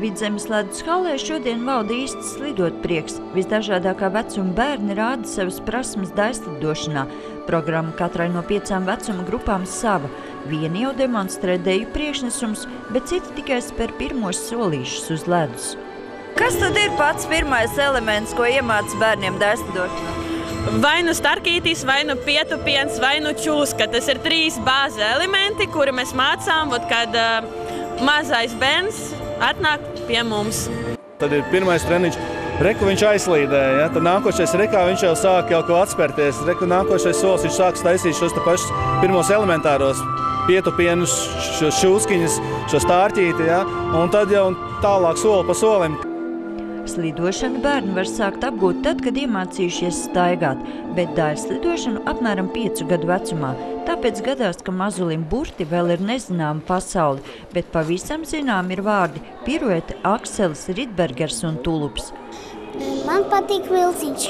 Vidzemes ledus halē šodien valda īsts slidot prieks. Visdažādākā vecuma bērni rāda savas prasmes daļslidošanā. Programma katrai no 5 vecuma grupām sava. Vieni jau demonstrē deju priekšnesums, bet citi tikai spēr pirmos solīšus uz ledus. Kas tad ir pats pirmais elements, ko iemāca bērniem daļslidošanā? Vai nu starkītis, vai nu pietupiens, vai nu čūska. Tas ir 3 bāze elementi, kuri mēs mācām, kad mazais bērns atnāk pie mums. Tad ir pirmais treniņš. Reku viņš aizslīdēja, ja? Tad nākošais rekā viņš jau sāk kaut ko atspērties. Reku nākošais solis viņš sāks taisīt šos pašus pirmos elementāros pietupienus, šos šūskiņus, šo stārķīti, ja? Un tad jau tālāk soli pa solim. Slidošanu bērni var sākt apgūt tad, kad iemācījušies staigāt, bet daļslidošanu apmēram 5 gadu vecumā. Tāpēc gadās, ka mazulim burti vēl ir nezināma pasauli, bet pavisam zinām ir vārdi piruete, akselis, Rydbergers un tulups. Man patīk vilciņš.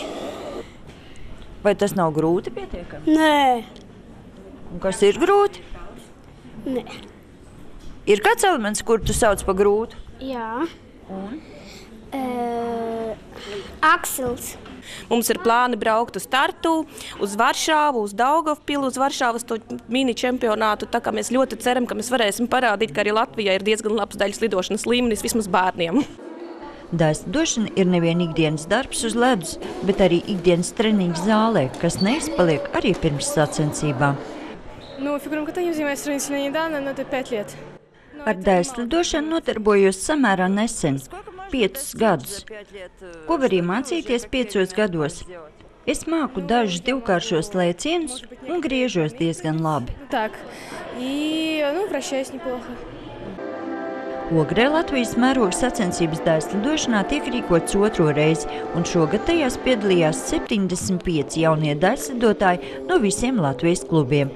Vai tas nav grūti pietiekami? Nē. Un kas ir grūti? Nē. Ir kāds elements, kur tu sauc par grūtu? Jā. Un? Aksels. Mums ir plāni braukt uz Tartu, uz Varšavu, uz Daugavpilu, uz Varšavas mini čempionātu. Tā kā mēs ļoti ceram, ka mēs varēsim parādīt, ka arī Latvijā ir diezgan labs daļslidošanas līmenis vismaz bērniem. Daļslidošana ir nevien ikdienas darbs uz ledus, bet arī ikdienas treniņu zālē, kas neizpaliek arī pirms sacensībām. Фигурным катанием занимаюсь сравнительно недавно, но это 5 лет. Ar daļslidošanu notarbojos samērā nesen, 5 gadus. Ko var iemācīties 5 gados? Es māku dažus divkāršos lēcienus un griežos diezgan labi. Так, и, вращаюсь неплохо. Ogrē Latvijas mēroga sacensības daļslidošanā tiek rīkots 2. reizi, un šogad tajās piedalījās 75 jaunie daļslidotāji no visiem Latvijas klubiem.